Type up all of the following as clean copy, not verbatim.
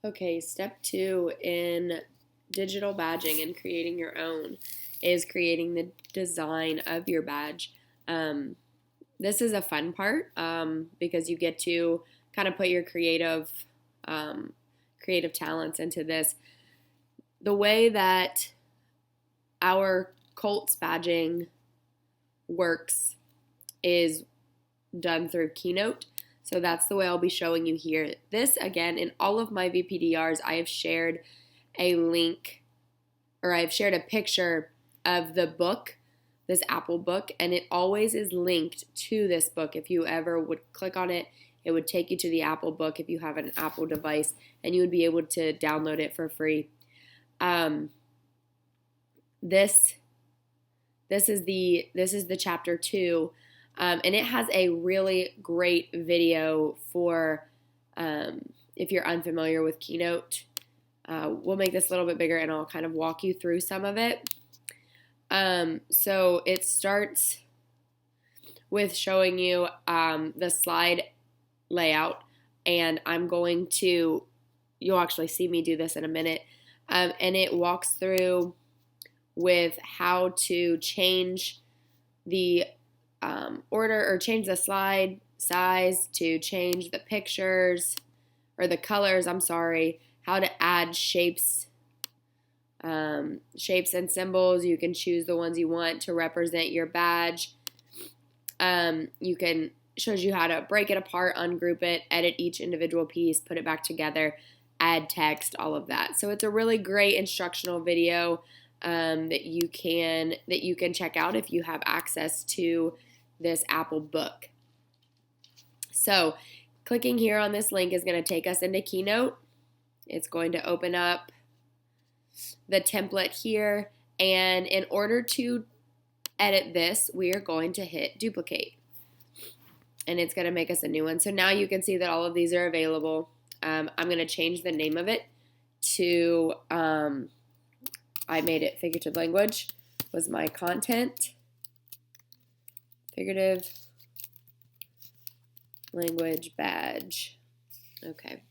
Okay, step 2 in digital badging and creating your own is creating the design of your badge. Um, this is a fun part because you get to kind of put your um, creative talents into this. The way that our Colts badging works is done through Keynote. So that's the way I'll be showing you here. This, again, in all of my VPDRs, I have shared a link or I've shared a picture of the book, this Apple book, and it always is linked to this book. If you ever would click on it, it would take you to the Apple book if you have an Apple device, and you would be able to download it for free. Um, this this is the chapter 2, and it has a really great video for if you're unfamiliar with Keynote. We'll make this a little bit bigger, and I'll kind of walk you through some of it. So it starts with showing you the slide layout, and you'll actually see me do this in a minute, and it walks through with how to change the order or change the slide size, to change the pictures or the colors, I'm sorry, how to add shapes and symbols. You can choose the ones you want to represent your badge. Shows you how to break it apart, ungroup it, edit each individual piece, put it back together, add text, all of that. So it's a really great instructional video that you can check out if you have access to this Apple book. So clicking here on this link is going to take us into Keynote. It's going to open up the template here, and in order to edit this, we are going to hit duplicate, and it's going to make us a new one. So now you can see that all of these are available. I'm going to change the name of it to I made it figurative language was my content. Figurative language badge. Okay.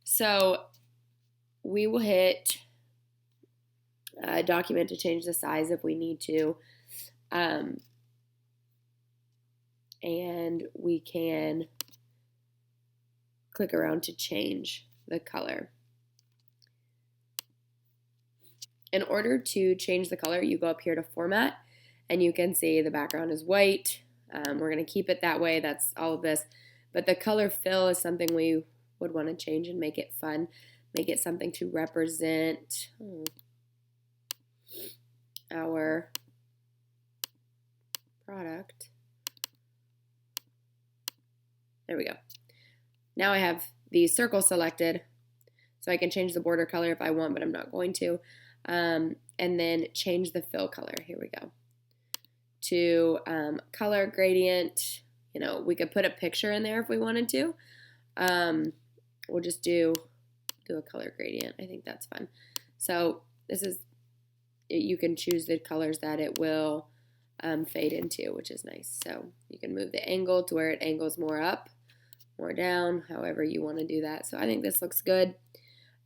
So we will hit document to change the size if we need to. And we can click around to change the color. In order to change the color, you go up here to format, and you can see the background is white. We're going to keep it that way. That's all of this. But the color fill is something we would want to change and make it fun. Make it something to represent our product. There we go. Now I have these circles selected, so I can change the border color if I want, but I'm not going to. And then change the fill color. Here we go. To color gradient. We could put a picture in there if we wanted to. We'll just do a color gradient. I think that's fun. So you can choose the colors that it will fade into, which is nice. So you can move the angle to where it angles more up, more down, however you want to do that. So I think this looks good.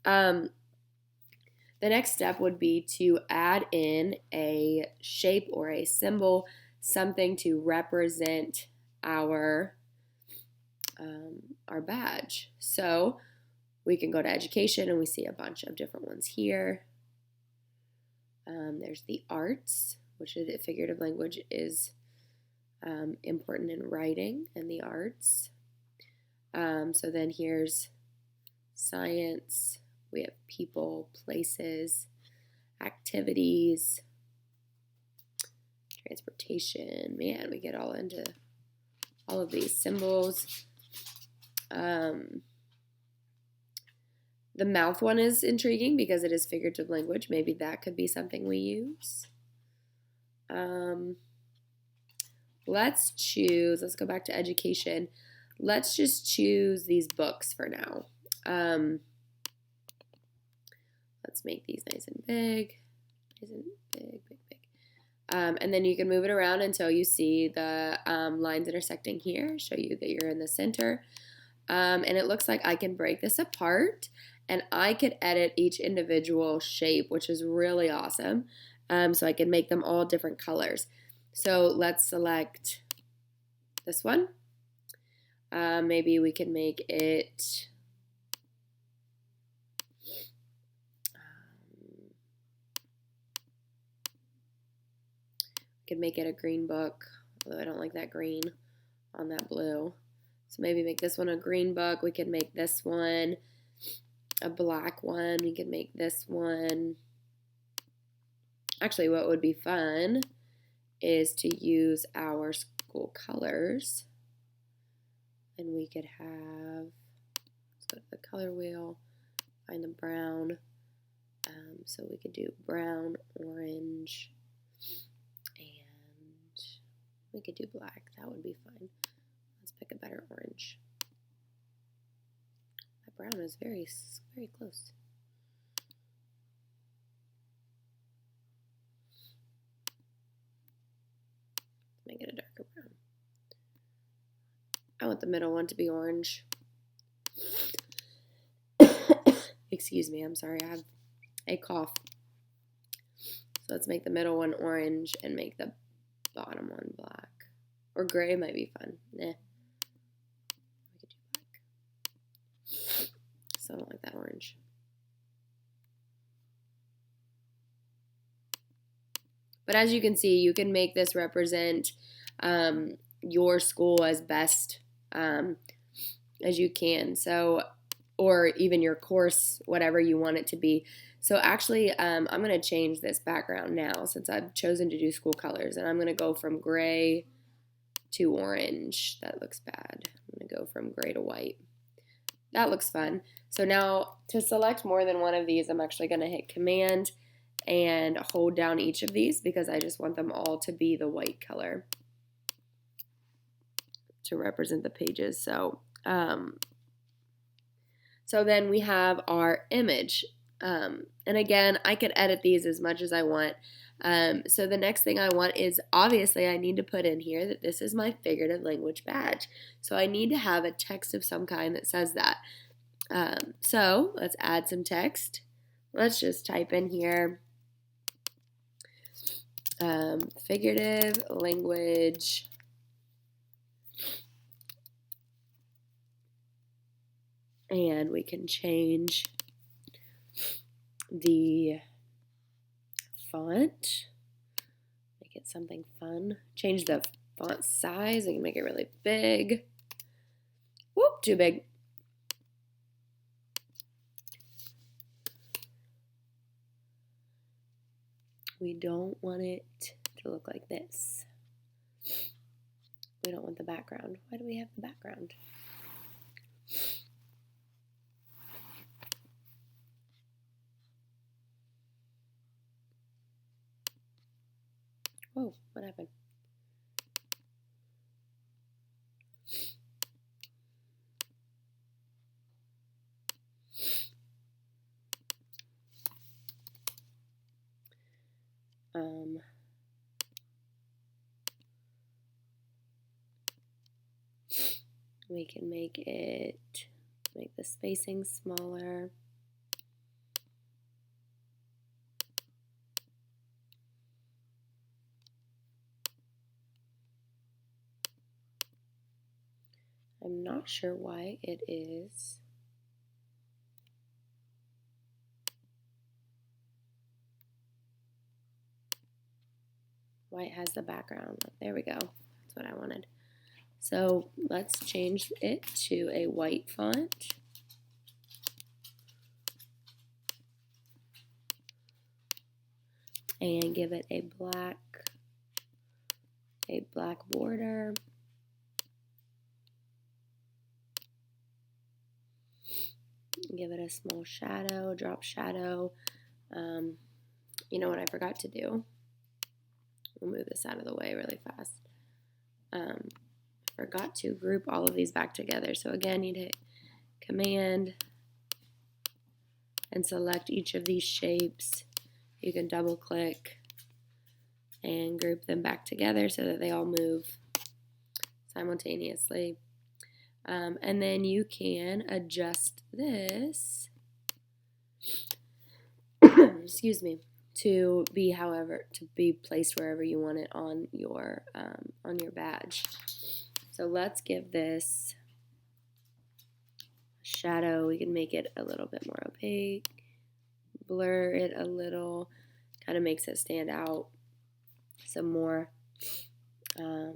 The next step would be to add in a shape or a symbol, something to represent our badge. So we can go to education, and we see a bunch of different ones here. There's the arts, which is figurative language is important in writing and the arts. So then here's science. We have people, places, activities, transportation. Man, we get all into all of these symbols. The mouth one is intriguing because it is figurative language. Maybe that could be something we use. Let's go back to education. Let's just choose these books for now. Let's make these nice and big. Nice and big. And then you can move it around until you see the lines intersecting here, show you that you're in the center. And it looks like I can break this apart and I could edit each individual shape, which is really awesome. So I can make them all different colors. So let's select this one. Maybe we can make it a green book, although I don't like that green on that blue. So maybe make this one a green book. We could make this one a black one. We could make this one. Actually, what would be fun is to use our school colors. And we could have, let's go to the color wheel, find the brown. So we could do brown, orange, and we could do black. That would be fun. Let's pick a better orange. That brown is very, very close. Make it a darker brown. I want the middle one to be orange. Excuse me, I'm sorry, I have a cough. So let's make the middle one orange and make the bottom one black. Or gray might be fun. Nah. We could do black. So I don't like that orange. But as you can see, you can make this represent your school as best as you can. So, or even your course, whatever you want it to be. So actually, I'm going to change this background now since I've chosen to do school colors. And I'm going to go from gray to orange. That looks bad. I'm going to go from gray to white. That looks fun. So now to select more than one of these, I'm actually going to hit Command and hold down each of these because I just want them all to be the white color to represent the pages. So, so then we have our image. And again, I could edit these as much as I want. So the next thing I want is, obviously I need to put in here that this is my figurative language badge. So I need to have a text of some kind that says that. So let's add some text. Let's just type in here, figurative language and we can change the font, make it something fun, change the font size, I can make it really big. Whoop, too big. We don't want it to look like this. We don't want the background. Why do we have the background? Whoa, what happened? We can make the spacing smaller. I'm not sure why it is. Why it has the background. There we go. That's what I wanted. So let's change it to a white font. And give it a black border. Give it a small shadow, drop shadow. You know what I forgot to do? We'll move this out of the way really fast. Forgot to group all of these back together. So again, you'd hit Command and select each of these shapes. You can double click and group them back together so that they all move simultaneously. And then you can adjust this excuse me, to be placed wherever you want it on your badge. So let's give this shadow. We can make it a little bit more opaque, blur it a little, kind of makes it stand out some more. I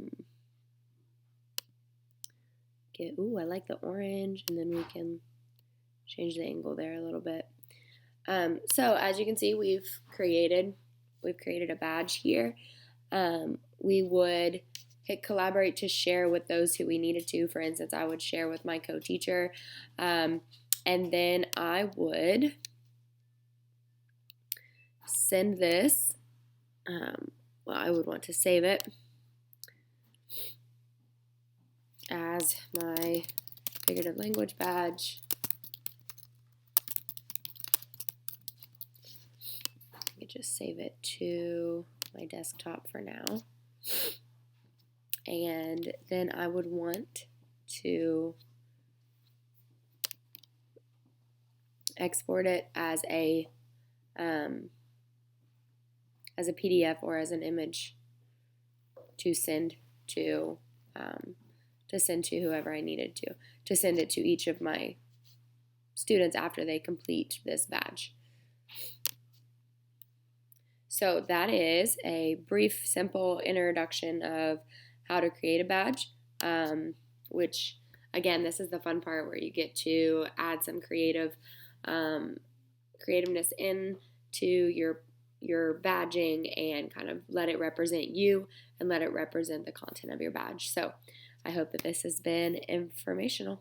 like the orange, and then we can change the angle there a little bit. So as you can see, we've created a badge here. We would hit collaborate to share with those who we needed to. For instance, I would share with my co-teacher, and then I would send this. I would want to save it as my figurative language badge. I could just save it to my desktop for now. And then I would want to export it as a PDF or as an image to send to whoever I needed to send it to each of my students after they complete this badge. So that is a brief, simple introduction of how to create a badge, which, again, this is the fun part where you get to add some creativeness into your badging and kind of let it represent you and let it represent the content of your badge. So I hope that this has been informational.